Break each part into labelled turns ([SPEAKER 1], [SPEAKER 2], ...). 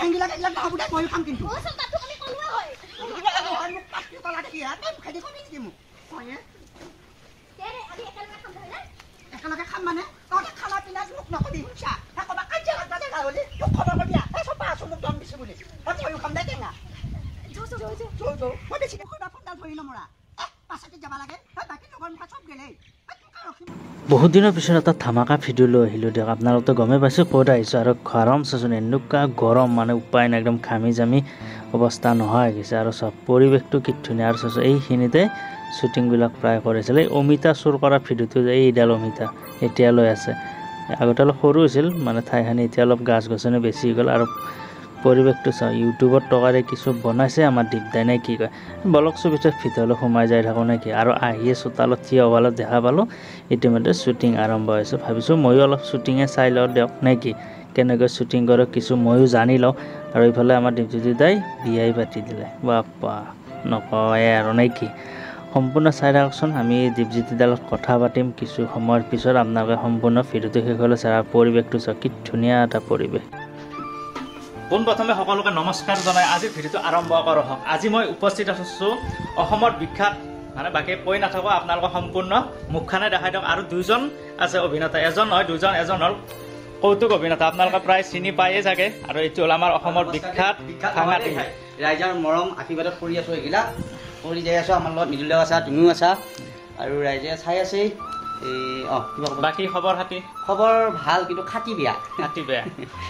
[SPEAKER 1] এংগিলাকে ইলা গাবুটা মই খাম কিন্তু ও সব তাতো আমি কলুৱা হয় মোক পাকি তলা কি আতে খাই দেখো কি মোক কয়ে কেৰে আজি একেলগে খাম ধৰে একেলগে খাম মানে তই খানা পিনা মোক নকবি হুছা তা কবা কাজে লাগা গাৱলি তোক খবৰ কৰিয়া এই সব পাছ মোক দম দিছে বুলি মই খাম দে কেনা জো মই বেছি খোদা ফন্দাল ধৰি নমৰা পাছতে যাব লাগে বাকি লগৰ মুখা সব গেলে
[SPEAKER 2] বহুত দিনৰ পিছত এটা ধামাকা ভিডিঅ' লৈ আহিলোঁ দিয়ক আপোনালোকে গমে পাইছোঁ ক'ত আহিছোঁ আৰু গৰম চাচোন এনেকুৱা গৰম মানে উপায় নাই একদম ঘামি জামি অৱস্থা নোহোৱা হৈ গৈছে আৰু চব পৰিৱেশটো কি ধুনীয়া আৰু চাচোন এইখিনিতে শ্বুটিংবিলাক প্ৰায় কৰিছিল এই অমিতা চুৰ কৰা ভিডিঅ'টো যে এইডাল অমিতা এতিয়া লৈ আছে আগতে অলপ সৰু হৈছিল মানে ঠাইখিনি এতিয়া অলপ গাছ গছনি বেছি হৈ গ'ল আৰু পৰিৱেশটো চাওঁ ইউটিউবত টকাৰে কিছু বনাইছে আমাৰ দীপদাই নে কি কয় বলক চুবিতে ভিতৰলৈ সোমাই যাই থাকোঁ নেকি আৰু আহিয়ে চোতালত থিয় হোৱালত দেখা পালোঁ ইতিমধ্যে শ্বুটিং আৰম্ভ হৈছে ভাবিছোঁ ময়ো অলপ শ্বুটিঙে চাই লওঁ দিয়ক নে কি কেনেকৈ শ্বুটিং কৰে কিছু ময়ো জানি লওঁ আৰু এইফালে আমাৰ দীপজ্যোতি দাই বিয়াই পাতি দিলে বাপ্পা নকয় আৰু নে কি সম্পূৰ্ণ চাই থাককচোন আমি দীপজ্যোতি দালত কথা পাতিম কিছু সময়ৰ পিছত আপোনালোকে সম্পূৰ্ণ ভিডিঅ'টো শেষ হ'লে চাই পৰিৱেশটো চাওক কি ধুনীয়া এটা পৰিৱেশ পোনপ্ৰথমে সকলোকে নমস্কাৰ জনাই আজি ভিডিঅ'টো আৰম্ভ কৰোঁ হওক আজি মই উপস্থিত আছোঁ অসমৰ বিখ্যাত মানে বাকী কৈ নাথাকো আপোনালোকক সম্পূৰ্ণ মুখখানে দেখাই দিয়ক আৰু দুজন আছে অভিনেতা এজন নহয় দুজন এজন হ'ল কৌতুক অভিনেতা আপোনালোকে প্ৰায় চিনি পায়ে চাগে আৰু এইটো হ'ল আমাৰ অসমৰ বিখ্যাত সাংঘাতিক
[SPEAKER 3] ৰাইজৰ মৰম আশীৰ্বাদত কৰি আছোঁ এইগিলা কৰি যাই আছোঁ আমাৰ লগত মৃদুলেও আছা তুমিও আছা আৰু ৰাইজে চাই আছে
[SPEAKER 2] বাকী খবৰ
[SPEAKER 3] খবৰ ভাল কিন্তু খাটি বেয়া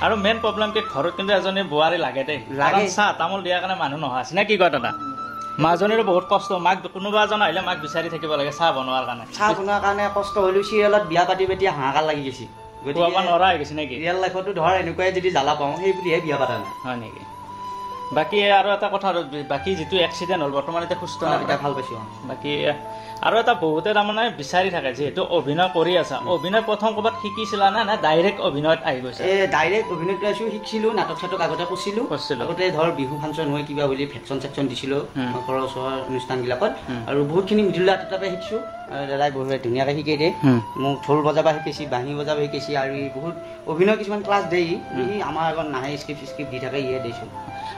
[SPEAKER 2] আৰু মেইন প্ৰব্লেম কি ঘৰত কিন্তু এজনী বোৱাৰী লাগে দেই লাগে চাহ তামোল দিয়াৰ কাৰণে মানুহ নহয় আছে নে কি কয় দাদা মাজনীৰো বহুত কষ্ট মাক কোনোবা এজন আহিলে মাক বিচাৰি থাকিব লাগে চাহ বনোৱাৰ কাৰণে
[SPEAKER 3] কষ্ট হ'লেও চিৰিয়েলত বিয়া পাতি পাতি হাহাকাৰ লাগি গৈছে
[SPEAKER 2] গতিকে নৰা হৈ গৈছে নেকি
[SPEAKER 3] ৰিয়েল লাইফতো ধৰ এনেকুৱাই যদি জ্বালা পাওঁ সেই বুলিহে বিয়া পাতা নাই
[SPEAKER 2] হয় নেকি বাকী আৰু এটা কথা বাকী যিটো এক্সিডেণ্ট হ'ল বৰ্তমান এতিয়া সুস্থ
[SPEAKER 3] এতিয়া ভাল পাইছোঁ
[SPEAKER 2] বাকী আৰু এটা বহুতে তাৰমানে বিচাৰি থাকে যিহেতু অভিনয় কৰি আছা অভিনয় প্ৰথম ক'ৰবাত শিকিছিলা নে ডাইৰেক্ট অভিনয়ত আহি গৈছে
[SPEAKER 3] ডাইৰেক্ট অভিনয়টো আছোঁ শিকিছিলোঁ নাটক চাটক আগতে কৰিছিলোঁ আগতে ধৰ বিহু ফাংচন হয় কিবা বুলি ভেকচন চেকচন দিছিলোঁ ঘৰৰ ওচৰৰ অনুষ্ঠানবিলাকত আৰু বহুতখিনি মৃদুলা তাতে শিকিছোঁ দাদাই বহুত ধুনীয়াকৈ শিকাই দিয়ে মোক ঢোল বজাব শিকাইছে বাঁহী বজাব শিকাইছে আৰু বহুত অভিনয় কিছুমান ক্লাছ দিয়ে আমাৰ আগত নাহে স্ক্ৰিপ্ট দি থাকে ইয়ে দিছোঁ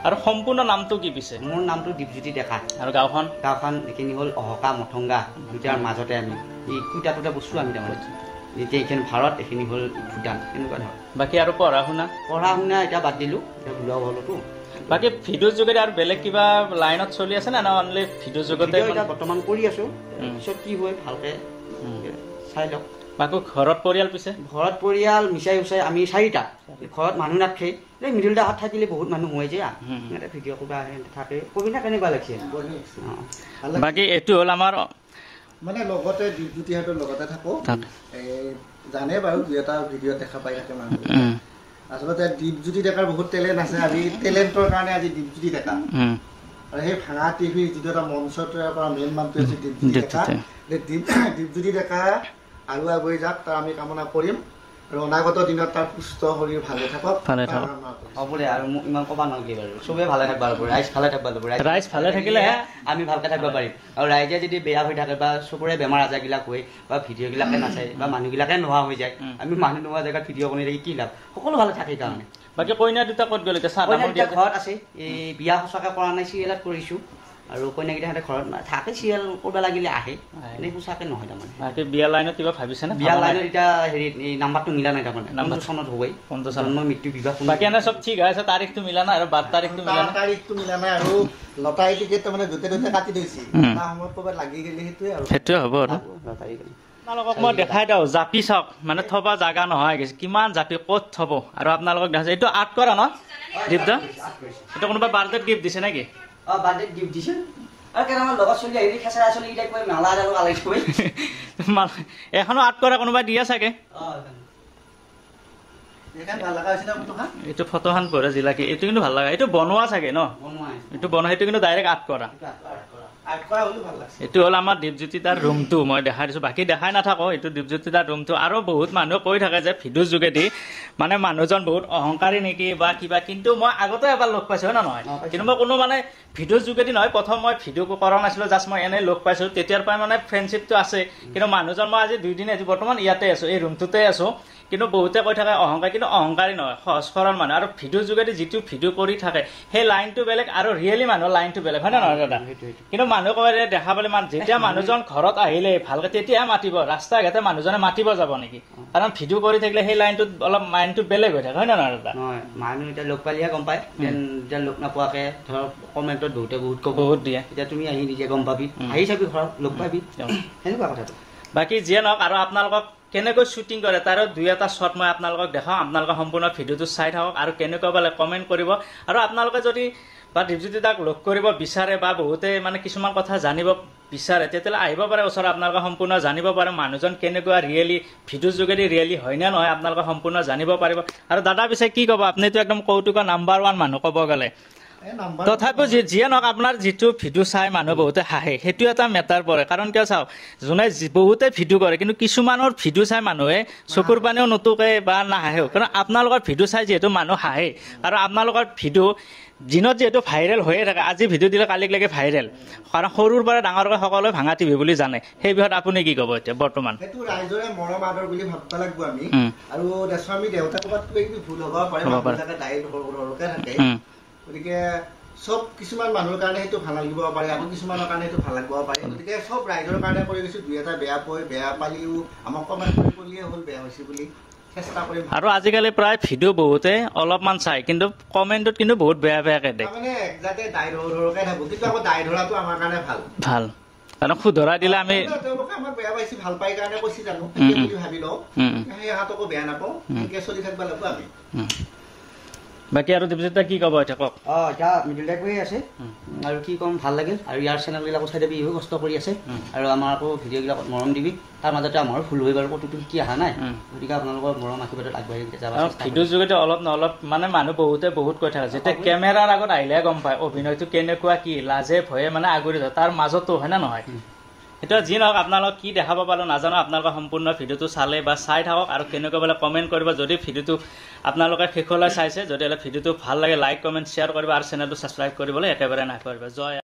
[SPEAKER 2] আৰু সম্পূৰ্ণ নামটো কি পিছে
[SPEAKER 3] মোৰ নামটো দীপজ্যোতি ডেকা
[SPEAKER 2] আৰু গাঁওখন
[SPEAKER 3] এইখিনি হ'ল অহকা মথংগা দুটাৰ মাজতে আমি এই কুটা বস্তু আমি তাৰমানে যেতিয়া এইখিনি ভাৰত এইখিনি হ'ল ভূটান এনেকুৱা ধৰণৰ
[SPEAKER 2] বাকী আৰু পঢ়া শুনা
[SPEAKER 3] এতিয়া বাদ দিলোঁ এতিয়া বুঢ়া হ'লতো
[SPEAKER 2] বাকী ভিডিঅ'ৰ যোগেদি আৰু বেলেগ কিবা লাইনত চলি আছে নে অনলি ভিডিঅ'ৰ যোগতে
[SPEAKER 3] এতিয়া বৰ্তমান কৰি আছোঁ পিছত কি হয় ভালকৈ চাই লওক
[SPEAKER 2] বাকী ঘৰত পৰিয়াল পিছে
[SPEAKER 3] ঘৰত পৰিয়াল মিচাই উচাই আমি চাৰিটা ঘৰত মানুহ নাথাকে এই মৃদুল দাহঁত থাকিলে বহুত মানুহ হৈ যায় ইয়াতে ভিডিঅ' ক'বা থাকে কবি না কেনেকুৱা লাগিছে
[SPEAKER 2] বাকী এইটো হ'ল আমাৰ
[SPEAKER 4] মানে লগতে দীপজ্যোতিহঁতৰ লগতে থাকোঁ জানে বাৰু দুই এটা ভিডিঅ' দেখা পাই থাকে মানুহ আচলতে দীপজ্যোতি ডেকাৰ বহুত টেলেণ্ট আছে আজি টেলেণ্টৰ কাৰণে আজি দীপজ্যোতি ডেকা আৰু সেই ভাঙা টিভিৰ যিটো এটা মঞ্চৰ পৰা মেইন মানুহটো হৈছে দীপজ্যোতি ডেকা দীপজ্যোতি ডেকা আৰু আগুৱাই যাওক তাৰ আমি কামনা কৰিম আৰু অনাগত দিনত তাৰ সুস্থ শৰীৰ ভালে থাকক
[SPEAKER 3] হ'ব দে আৰু মোক ইমান ক'ব নালাগে বাৰু চবেই ভালে থাকিব লাগিব ৰাইজ ভালে থাকিব লাগিব
[SPEAKER 2] ৰাইজ ভালে থাকিলে
[SPEAKER 3] আমি ভালকৈ থাকিব পাৰিম আৰু ৰাইজে যদি বেয়া হৈ থাকে বা চবৰে বেমাৰ আজাৰবিলাক হয় বা ভিডিঅ'বিলাকে নাচায় বা মানুহবিলাকে নোহোৱা হৈ যায় আমি মানুহ নোহোৱা জেগাত ভিডিঅ' বনাই থাকি কি লাভ সকলো ভালে থাকে কাৰণে
[SPEAKER 2] বাকী কইনা দুটা ক'ত গ'ল এতিয়া
[SPEAKER 3] ঘৰত আছে এই বিয়া সঁচাকৈ কৰা নাই চিৰিয়েলত কৰিছোঁ আৰু কইনাকেইটাহঁতে ঘৰত থাকে চিৰিয়েল কৰিব লাগিলে আহে এনেই সঁচাকৈ নহয় তাৰমানে
[SPEAKER 2] বিয়া লাইনত কিবা ভাবিছেনে
[SPEAKER 3] বিয়া লাইনত এতিয়া হেৰি এই নাম্বাৰটো মিলা নাই তাৰমানে নাম্বাৰ চনত হ'বই জন্ম মৃত্যু বিবাহ
[SPEAKER 2] বাকী এনে চব ঠিক আছে তাৰিখটো মিলা নাই আৰু বাৰ তাৰিখটো
[SPEAKER 4] মিলা নাই আৰু লটাৰী টিকেট তাৰমানে য'তে ত'তে কাটি দিছে সময়ত ক'ৰবাত লাগি গ'লে
[SPEAKER 2] সেইটোৱে হ'ব আৰু আপোনালোকক মই দেখাই দিওঁ জাপি চাওক মানে থবা জাগা নহয় গৈছে কিমান জাপি ক'ত থব আৰু আপোনালোকক দেখাইছে এইটো আৰ্ট কৰা ন দীপদা এইটো কোনোবা বাৰ্থডেত গিফ্ট দিছে নেকি
[SPEAKER 3] বাৰ্থডেত গিফ্ট দিছে আৰু কেইটামান লগত চলি আহিলে খেচৰা চলিকেইটাক কৈ মেলা আৰু আলাই থৈ
[SPEAKER 2] এখনো আৰ্ট কৰা কোনোবাই দিয়া চাগে এইটো ফটোখন পৰে জিলাকি এইটো কিন্তু ভাল লগা এইটো বনোৱা চাগে ন এইটো বনোৱা সেইটো কিন্তু ডাইৰেক্ট আৰ্ট কৰা এইটো হ'ল আমাৰ দীপজ্যোতি দাৰ ৰুমটো মই দেখাই দিছোঁ বাকী দেখাই নাথাকোঁ এইটো দীপজ্যোতি দাৰ ৰুমটো আৰু বহুত মানুহে কৈ থাকে যে ভিডিঅ'ৰ যোগেদি মানে মানুহজন বহুত অহংকাৰী নেকি বা কিবা কিন্তু মই আগতে এবাৰ লগ পাইছোঁ হয় নে নহয় কিন্তু মই কোনো মানে ভিডিঅ'ৰ যোগেদি নহয় প্ৰথম মই ভিডিঅ' কৰা নাছিলোঁ জাষ্ট মই এনেই লগ পাইছোঁ তেতিয়াৰ পৰাই মানে ফ্ৰেণ্ডশ্বিপটো আছে কিন্তু মানুহজন মই আজি 2 দিন আজি বৰ্তমান ইয়াতে আছোঁ এই ৰুমটোতে আছোঁ কিন্তু বহুতে কৈ থাকে অহংকাৰ, কিন্তু অহংকাৰী নহয়, সহজ সৰল মানুহ। আৰু ভিডিঅ'ৰ যোগেদি যিটো ভিডিঅ' কৰি থাকে সেই লাইনটো বেলেগ আৰু ৰিয়েলি মানুহৰ লাইনটো বেলেগ, হয় নে নহয় দাদা? কিন্তু মানুহ কয় দেখা পালে যেতিয়া মানুহজন ঘৰত আহিলে ভালকে তেতিয়াহে মাতিব, ৰাস্তা ঘাটে মানুহজনে মাতিব যাব নেকি? কাৰণ ভিডিঅ' কৰি থাকিলে সেই লাইনটোত অলপ মাইণ্ডটো বেলেগ হৈ থাকে, হয় নে নহয় দাদা?
[SPEAKER 3] নহয়, মানুহ এতিয়া লগ পালেহে গম পায়, এতিয়া লগ নাপোৱাকে ধৰক কমেণ্টত বহুতে বহুত
[SPEAKER 2] দিয়ে,
[SPEAKER 3] এতিয়া তুমি আহি নিজে গম পাবি, আহি চাবি ঘৰত লগ পাবি, সেনেকুৱা কথাটো।
[SPEAKER 2] বাকী যিয়ে নহওক, আৰু আপোনালোকক কেনেকৈ শ্বুটিং কৰে তাৰো 2-এটা শ্বট মই আপোনালোকক দেখাওঁ। আপোনালোকে সম্পূৰ্ণ ভিডিঅ'টো চাই থাকক আৰু কেনেকুৱা পালে কমেণ্ট কৰিব। আৰু আপোনালোকে যদি বা দীপজ্যোতি দাক লগ কৰিব বিচাৰে বা বহুতে মানে কিছুমান কথা জানিব বিচাৰে, তেতিয়াহ'লে আহিব পাৰে ওচৰত, আপোনালোকে সম্পূৰ্ণ জানিব পাৰে মানুহজন কেনেকুৱা ৰিয়েলি, ভিডিঅ'ৰ যোগেদি ৰিয়েলি হয় নে নহয় আপোনালোকে সম্পূৰ্ণ জানিব পাৰিব। আৰু দাদা পিছে কি ক'ব, আপুনিতো একদম কৌতুকৰ নাম্বাৰ 1 মানুহ ক'ব গ'লে। তথাপিও যিয়ে নহওক আপোনাৰ যিটো ভিডিঅ' চাই মানুহ বহুতে হাঁহে, সেইটো এটা মেটাৰ পৰে। কাৰণ কিয় চাওক, যোনে বহুতে ভিডিঅ' কৰে কিন্তু কিছুমানৰ ভিডিঅ' চাই মানুহে চকুৰ পানীও নুটুকে বা নাহাঁহেও, কাৰণ আপোনালোকৰ ভিডিঅ' চাই যিহেতু মানুহ হাঁহে। আৰু আপোনালোকৰ ভিডিঅ' দিনত যিহেতু ভাইৰেল হৈয়ে থাকে, আজি ভিডিঅ' দিলে কালিলৈকে ভাইৰেল, কাৰণ সৰুৰ পৰা ডাঙৰকৈ সকলোৱে ভাঙা টিভি বুলি জানে। সেই বিষয়ত আপুনি কি ক'ব এতিয়া বৰ্তমান?
[SPEAKER 4] সেইটো ৰাইজৰে মৰম আদৰ বুলি ভাবিব লাগিব আমি। আৰু আমি দেউতা ক'ৰবাত ভুল হ'ব পাৰে, মানুহবিলাকে ডাইৰেক্ট সৰুকে থাকে, গতিকে চব কিছুমান মানুহৰ কাৰণে সেইটো ভাল লাগিব পাৰে আৰু কিছুমানৰ কাৰণে সেইটো ভাল লাগিব পাৰে। গতিকে চব ৰাইজৰ কাৰণে কৰি গৈছোঁ, 2-এটা বেয়া পালিও আমাক কমেণ্ট কৰি ক'লিয়ে হ'ল বেয়া হৈছে বুলি, চেষ্টা কৰিম।
[SPEAKER 2] আৰু আজিকালি প্ৰায় ভিডিঅ' বহুতে অলপমান চাই কিন্তু কমেণ্টত কিন্তু বহুত বেয়াকে দিয়ে,
[SPEAKER 4] মানে যাতে দায় ধৰকে থাকো, কিন্তু আকৌ দায় ধৰাটো আমাৰ কাৰণে ভাল।
[SPEAKER 2] কাৰণ শুধৰাই দিলে আমি
[SPEAKER 4] তেওঁলোকে আমাক বেয়া পাইছে, ভাল পাই কাৰণে কৈছে জানো বুলি ভাবি লওঁ, সেই হাতকো বেয়া নাপাওঁ, এনেকে চলি থাকিব লাগিব আমি।
[SPEAKER 2] বাকী আৰু দীপজ্যোতি কি ক'ব এতিয়া কওক?
[SPEAKER 3] এতিয়া মিডিল কৈ আছে আৰু কি ক'ম, ভাল লাগিল। আৰু ইয়াৰ চেনেলবিলাকো চাই দিবি, ইও কষ্ট কৰি আছে আৰু আমাৰ আকৌ ভিডিঅ'বিলাকত মৰম দিবি। তাৰ মাজতে আমাৰো ভুল হৈ গ'ল, ক'তো কি অহা নাই, গতিকে আপোনালোকৰ মৰম আশীৰ্বাদত আগবাঢ়ি যাব।
[SPEAKER 2] ভিডিঅ'ৰ যোগেদি অলপ নহ'লপ মানে মানুহ বহুতে বহুত কৈ থাকে, যেতিয়া কেমেৰাৰ আগত আহিলেহে গম পায় অভিনয়টো কেনেকুৱা, কি লাজে ভয়ে মানে আগুৰি যায়, তাৰ মাজতো হয় নে নহয়? সেইটো যি নহওক, আপোনালোক কি দেখাব পালোঁ নাজানো। আপোনালোকে সম্পূৰ্ণ ভিডিঅ'টো চালে বা চাই থাকক আৰু কেনেকুৱা বোলে কমেণ্ট কৰিব। যদি ভিডিঅ'টো আপোনালোকে শেষলৈ চাইছে, যদিহ'লে ভিডিঅ'টো ভাল লাগে লাইক কমেণ্ট শ্বেয়াৰ কৰিব আৰু চেনেলটো ছাবস্ক্ৰাইব কৰিবলৈ একেবাৰে নাপাহৰিব। জয়।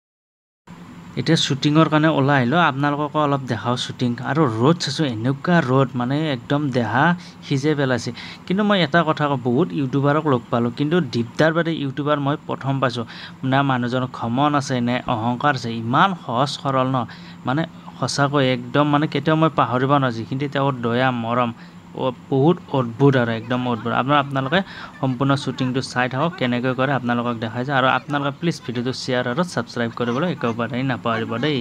[SPEAKER 2] এতিয়া শ্বুটিঙৰ কাৰণে ওলাই আহিলোঁ, আপোনালোককো অলপ দেখাওঁ শ্বুটিং। আৰু ৰ'দ চাইছোঁ, এনেকুৱা ৰ'দ মানে একদম দেহা সিজাই পেলাইছে। কিন্তু মই এটা কথা কওঁ, বহুত ইউটিউবাৰক লগ পালোঁ, কিন্তু দীপদাৰ বাদে ইউটিউবাৰ মই প্ৰথম পাইছোঁ। না মানুহজনৰ ঘমন আছে নে অহংকাৰ আছে, ইমান সহজ সৰল ন, মানে সঁচাকৈ একদম মানে কেতিয়াও মই পাহৰিব নোৱাৰোঁ। যিখিনি তেওঁৰ দয়া মৰম বহুত অদ্ভুত আৰু একদম অদ্ভুত। আপোনালোকে সম্পূৰ্ণ শ্বুটিংটো চাই থাকক, কেনেকৈ কৰে আপোনালোকক দেখাই যায়। আৰু আপোনালোকে প্লিজ ভিডিঅ'টো শ্বেয়াৰ আৰু ছাবস্ক্ৰাইব কৰিবলৈ একেবাৰে নাপাহৰিব দেই।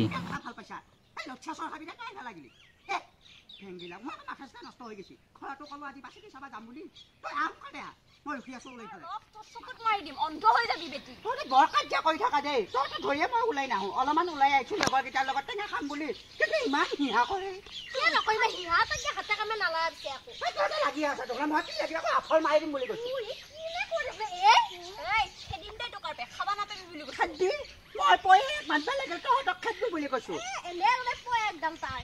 [SPEAKER 1] মই ৰখি আছো ওলাই পেলাই চকুত মাৰি দিম, অন্ধ হৈ যাবি বেটি। তই বৰ কাজিয়া কৰি থকা দেই, তইতো ধৰিয়ে মই ওলাই নাহো। অলপমান ওলাই আহিছো লগৰকেইটাৰ লগত টেঙা খাম বুলি, কিন্তু ইমান হিংসা কৰে। কিয় নকৰিবা হিংসা? তই কি হাতে কামে নালাগিছে আকৌ, তই লাগি আছা তোলা। মই কি লাগি আকৌ আফৰ মাৰি দিম বুলি কৈছো। খেদিম দে টকাৰ পে, খাবা নাপাবি বুলি কৈছো। খাদ্দি মই পয়ে মানবা লাগে, তহঁতক খাদ্দি বুলি কৈছো। এনে পয়ে একদম তাই